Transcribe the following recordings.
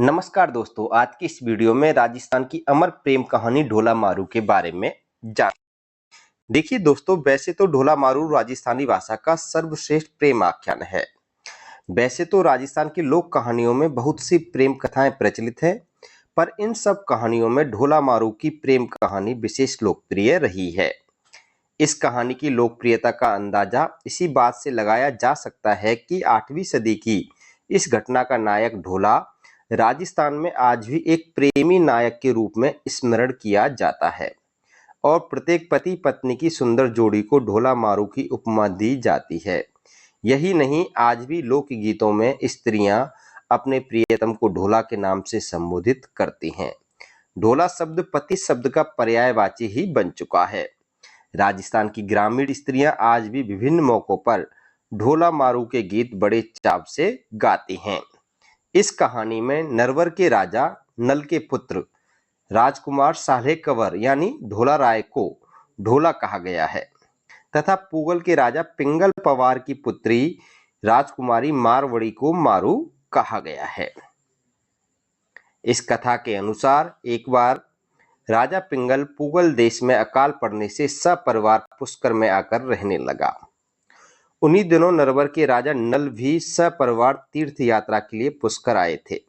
नमस्कार दोस्तों, आज की इस वीडियो में राजस्थान की अमर प्रेम कहानी ढोला मारू के बारे में जान। देखिए दोस्तों, वैसे तो ढोला मारू राजस्थानी भाषा का सर्वश्रेष्ठ प्रेम आख्यान है। वैसे तो राजस्थान की लोक कहानियों में बहुत सी प्रेम कथाएं प्रचलित हैं, पर इन सब कहानियों में ढोला मारू की प्रेम कहानी विशेष लोकप्रिय रही है। इस कहानी की लोकप्रियता का अंदाजा इसी बात से लगाया जा सकता है कि 8वीं सदी की इस घटना का नायक ढोला राजस्थान में आज भी एक प्रेमी नायक के रूप में स्मरण किया जाता है और प्रत्येक पति पत्नी की सुंदर जोड़ी को ढोला मारू की उपमा दी जाती है। यही नहीं, आज भी लोकगीतों में स्त्रियां अपने प्रियतम को ढोला के नाम से संबोधित करती हैं। ढोला शब्द पति शब्द का पर्यायवाची ही बन चुका है। राजस्थान की ग्रामीण स्त्रियां आज भी विभिन्न मौकों पर ढोला मारू के गीत बड़े चाव से गाती हैं। इस कहानी में नरवर के राजा नल के पुत्र राजकुमार साल्हे कंवर यानी ढोला राय को ढोला कहा गया है तथा पूगल के राजा पिंगल पवार की पुत्री राजकुमारी मारवड़ी को मारू कहा गया है। इस कथा के अनुसार एक बार राजा पिंगल पूगल देश में अकाल पड़ने से सपरिवार पुष्कर में आकर रहने लगा। उन्हीं दिनों नरवर के राजा नल भी सपरिवार तीर्थ यात्रा के लिए पुष्कर आए थे।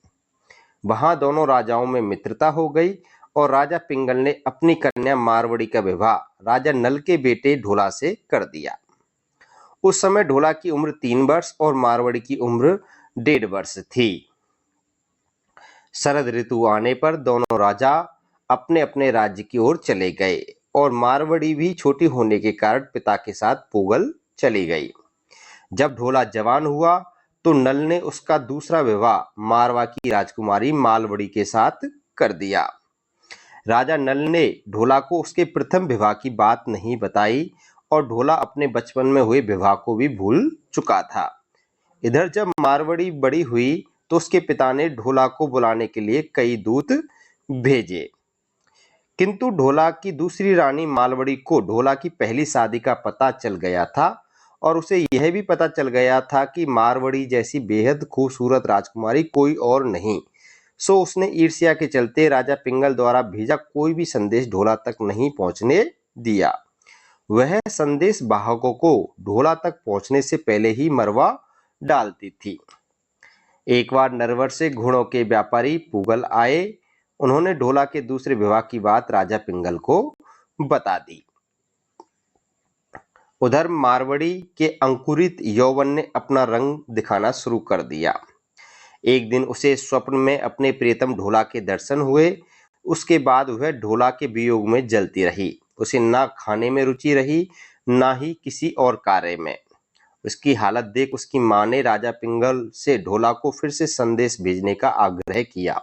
वहां दोनों राजाओं में मित्रता हो गई और राजा पिंगल ने अपनी कन्या मारवड़ी का विवाह राजा नल के बेटे ढोला से कर दिया। उस समय ढोला की उम्र 3 वर्ष और मारवड़ी की उम्र 1.5 वर्ष थी। शरद ऋतु आने पर दोनों राजा अपने अपने राज्य की ओर चले गए और मारवड़ी भी छोटी होने के कारण पिता के साथ पूगल चली गई। जब ढोला जवान हुआ तो नल ने उसका दूसरा विवाह मारवा की राजकुमारी मालवड़ी के साथ कर दिया। राजा नल ने ढोला को उसके प्रथम विवाह की बात नहीं बताई और ढोला अपने बचपन में हुए विवाह को भी भूल चुका था। इधर जब मारवड़ी बड़ी हुई तो उसके पिता ने ढोला को बुलाने के लिए कई दूत भेजे, किंतु ढोला की दूसरी रानी मालवड़ी को ढोला की पहली शादी का पता चल गया था और उसे यह भी पता चल गया था कि मारवड़ी जैसी बेहद खूबसूरत राजकुमारी कोई और नहीं। सो उसने ईर्ष्या के चलते राजा पिंगल द्वारा भेजा कोई भी संदेश ढोला तक नहीं पहुंचने दिया। वह संदेश वाहकों को ढोला तक पहुंचने से पहले ही मरवा डालती थी। एक बार नरवर से घोड़ों के व्यापारी पूगल आए। उन्होंने ढोला के दूसरे विवाह की बात राजा पिंगल को बता दी। उधर मारवड़ी के अंकुरित यौवन ने अपना रंग दिखाना शुरू कर दिया। एक दिन उसे स्वप्न में अपने प्रियतम ढोला के दर्शन हुए। उसके बाद वह ढोला के वियोग में जलती रही। उसे ना खाने में रुचि रही, ना ही किसी और कार्य में। उसकी हालत देख उसकी मां ने राजा पिंगल से ढोला को फिर से संदेश भेजने का आग्रह किया।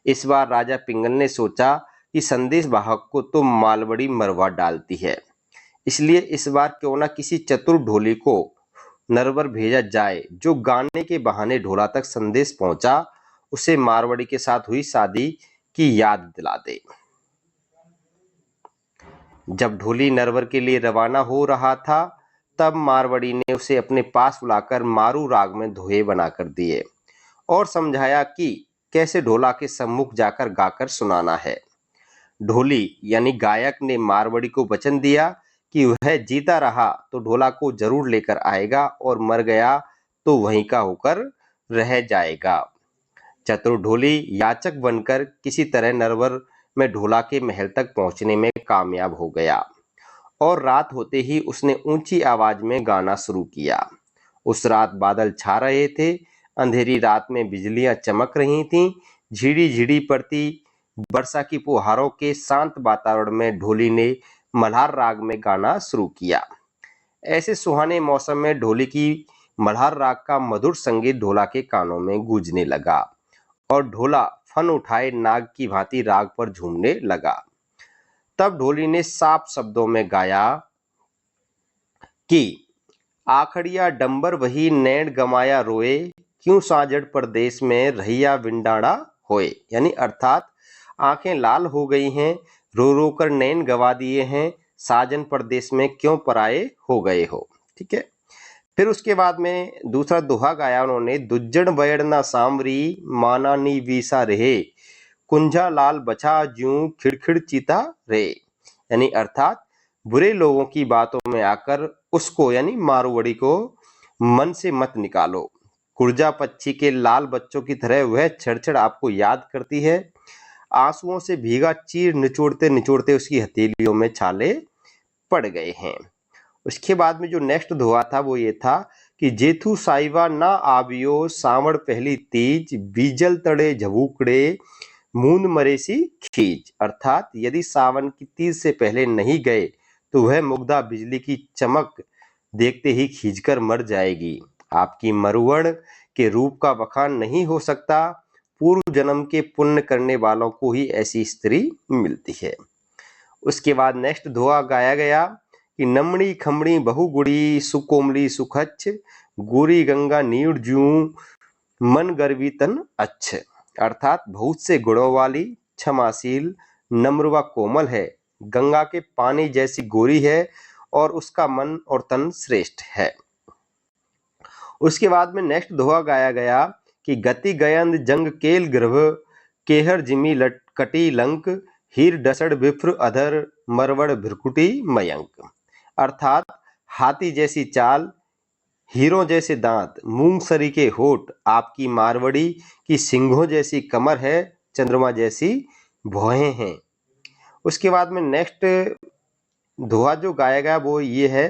इस बार राजा पिंगल ने सोचा कि संदेश वाहक को तो मालवड़ी मरवा डालती है, इसलिए इस बार क्यों ना किसी चतुर ढोली को नरवर भेजा जाए जो गाने के बहाने ढोला तक संदेश पहुंचा उसे मारवड़ी के साथ हुई शादी की याद दिला दे। जब ढोली नरवर के लिए रवाना हो रहा था तब मारवड़ी ने उसे अपने पास बुलाकर मारू राग में दोहे बनाकर दिए और समझाया कि कैसे ढोला के सम्मुख जाकर गाकर सुनाना है। ढोली यानी गायक ने मारवड़ी को वचन दिया कि वह जीता रहा तो ढोला को जरूर लेकर आएगा और मर गया तो वहीं का होकर रह जाएगा। चतुर ढोली याचक बनकर किसी तरह नरवर में ढोला के महल तक पहुंचने में कामयाब हो गया और रात होते ही उसने ऊंची आवाज में गाना शुरू किया। उस रात बादल छा रहे थे। अंधेरी रात में बिजलियां चमक रही थीं। झिड़ी झिड़ी पड़ती वर्षा की फुहारों के शांत वातावरण में ढोली ने मल्हार राग में गाना शुरू किया। ऐसे सुहाने मौसम में ढोली की मल्हार राग का मधुर संगीत ढोला के कानों में गूंजने लगा और ढोला फन उठाए नाग की भांति राग पर झूमने लगा। तब ढोली ने साफ शब्दों में गाया कि आखड़िया डंबर वही नैन गमाया रोए, क्यों साजड़ परदेश में रहिया विंडाड़ा होए। यानी अर्थात आंखें लाल हो गई हैं, रो रो कर नैन गवा दिए हैं, साजन परदेश में क्यों पराए हो गए हो। ठीक है। फिर उसके बाद में दूसरा दोहा गाया उन्होंने, दुज्जड़ बयड़ना सांवरी माना नी वीसा रहे, कुंजा लाल बचा ज्यूं खिड़खिड़ चीता रे। यानी अर्थात बुरे लोगों की बातों में आकर उसको यानी मारवाड़ी को मन से मत निकालो। कुर्जा पक्षी के लाल बच्चों की तरह वह छड़छड़ आपको याद करती है। आंसुओं से भीगा चीर निचोड़ते निचोड़ते उसकी हथेलियों में छाले पड़ गए हैं। उसके बाद में जो नेक्स्ट दोहा था वो ये था कि जेथू साइवा ना आवियो सावण पहली तीज, बीजल तड़े झबूकड़े मूंद मरे सी खींच। अर्थात यदि सावन की तीज से पहले नहीं गए तो वह मुग्धा बिजली की चमक देखते ही खींचकर मर जाएगी। आपकी मरुवण के रूप का बखान नहीं हो सकता, पूर्व जन्म के पुण्य करने वालों को ही ऐसी स्त्री मिलती है। उसके बाद नेक्स्ट दोहा गाया गया कि नमणी खमणी बहुगुड़ी सुकोमली सुखच्छ, गोरी गंगा नीड़ जूं मन गर्वी तन अच्छ। अर्थात बहुत से गुणों वाली, क्षमाशील, नम्र व कोमल है, गंगा के पानी जैसी गोरी है और उसका मन और तन श्रेष्ठ है। उसके बाद में नेक्स्ट दोहा गाया गया कि गति गयंद जंग केल गर्भ, केहर जिमी लटकटी लंक, हीर डसड़ विप्र अधर मरवड़ भ्रकुटी मयंक। अर्थात हाथी जैसी चाल, हीरों जैसे दांत, मूंगसरी के होठ, आपकी मारवड़ी की सिंघों जैसी कमर है, चंद्रमा जैसी भौहें हैं। उसके बाद में नेक्स्ट दोहा जो गाया गया वो ये है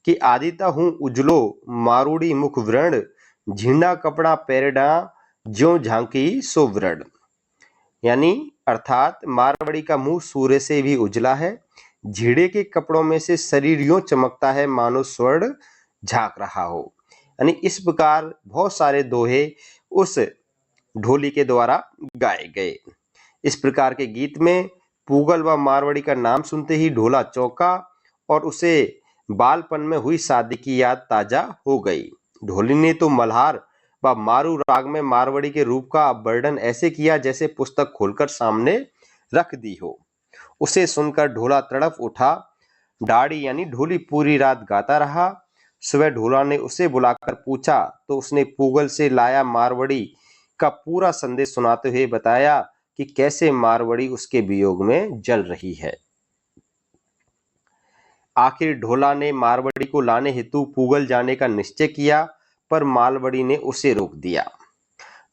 कि आदिता हूं उजलो मारूड़ी मुख व्रण, झींडा कपड़ा पैरडा ज्यों झांकी सो व्रण। यानी अर्थात मारवाड़ी का मुंह सूर्य से भी उजला है, झीड़े के कपड़ों में से शरीर यूं चमकता है मानो स्वर्ण झांक रहा हो। यानी इस प्रकार बहुत सारे दोहे उस ढोली के द्वारा गाए गए। इस प्रकार के गीत में पूगल व मारवाड़ी का नाम सुनते ही ढोला चौंका और उसे बालपन में हुई शादी की याद ताजा हो गई। ढोली ने तो मल्हार व मारू राग में मारवाड़ी के रूप का वर्णन ऐसे किया जैसे पुस्तक खोलकर सामने रख दी हो। उसे सुनकर ढोला तड़प उठा। डाड़ी यानी ढोली पूरी रात गाता रहा। सुबह ढोला ने उसे बुलाकर पूछा तो उसने पूगल से लाया मारवाड़ी का पूरा संदेश सुनाते हुए बताया कि कैसे मारवाड़ी उसके वियोग में जल रही है। आखिर ढोला ने मारवाड़ी को लाने हेतु पूगल जाने का निश्चय किया, पर मारवाड़ी ने उसे रोक दिया।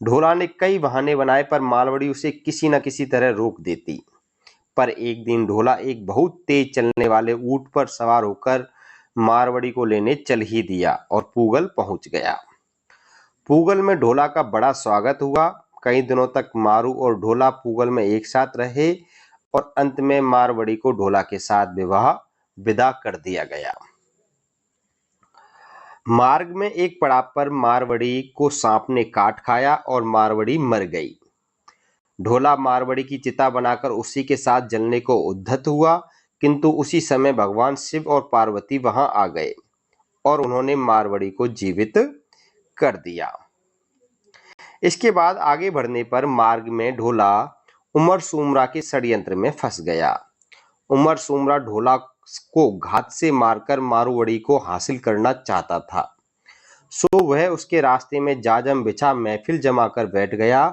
ढोला ने कई बहाने बनाए पर मारवाड़ी उसे किसी न किसी तरह रोक देती। पर एक दिन ढोला एक बहुत तेज चलने वाले ऊंट पर सवार होकर मारवाड़ी को लेने चल ही दिया और पूगल पहुंच गया। पूगल में ढोला का बड़ा स्वागत हुआ। कई दिनों तक मारू और ढोला पूगल में एक साथ रहे और अंत में मारवाड़ी को ढोला के साथ विवाह विदा कर दिया गया। मार्ग में एक पड़ाव पर मारवाड़ी को सांप ने काट खाया और मारवाड़ी मर गई। ढोला मारवाड़ी की चिता बनाकर उसी के साथ जलने को उद्यत हुआ, किंतु उसी समय भगवान शिव और पार्वती वहां आ गए और उन्होंने मारवाड़ी को जीवित कर दिया। इसके बाद आगे बढ़ने पर मार्ग में ढोला उमर सुमरा के षड्यंत्र में फंस गया। उमर सुमरा ढोला को घात से मारकर मारवाड़ी को हासिल करना चाहता था, सो वह उसके रास्ते में जाजम बिछा महफिल जमा कर बैठ गया।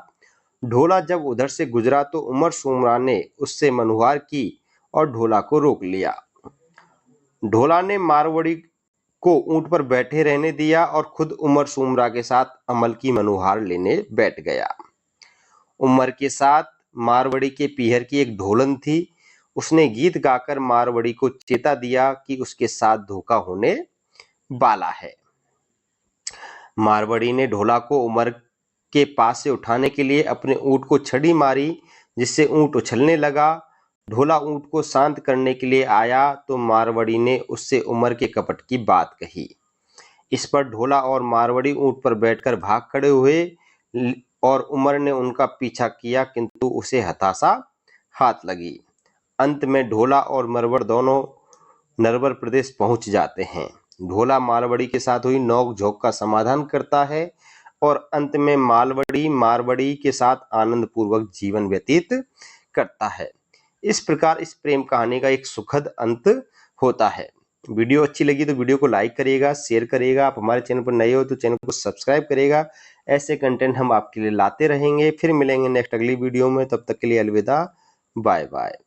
ढोला जब उधर से गुजरा तो उमर सुमरा ने उससे मनुहार की और ढोला को रोक लिया। ढोला ने मारवाड़ी को ऊंट पर बैठे रहने दिया और खुद उमर सुमरा के साथ अमल की मनुहार लेने बैठ गया। उमर के साथ मारवाड़ी के पीहर की एक ढोलन थी। उसने गीत गाकर मारवाड़ी को चेता दिया कि उसके साथ धोखा होने वाला है। मारवाड़ी ने ढोला को उमर के पास से उठाने के लिए अपने ऊंट को छड़ी मारी, जिससे ऊंट उछलने लगा। ढोला ऊंट को शांत करने के लिए आया तो मारवाड़ी ने उससे उमर के कपट की बात कही। इस पर ढोला और मारवाड़ी ऊंट पर बैठकर भाग खड़े हुए और उमर ने उनका पीछा किया, किंतु उसे हताशा हाथ लगी। अंत में ढोला और मरवर दोनों नरवर प्रदेश पहुंच जाते हैं। ढोला मारवाड़ी के साथ हुई नोक झोंक का समाधान करता है और अंत में मारवाड़ी के साथ आनंद पूर्वक जीवन व्यतीत करता है। इस प्रकार इस प्रेम कहानी का एक सुखद अंत होता है। वीडियो अच्छी लगी तो वीडियो को लाइक करिएगा, शेयर करिएगा। आप हमारे चैनल पर नए हो तो चैनल को सब्सक्राइब करिएगा। ऐसे कंटेंट हम आपके लिए लाते रहेंगे। फिर मिलेंगे नेक्स्ट अगली वीडियो में, तब तक के लिए अलविदा, बाय बाय।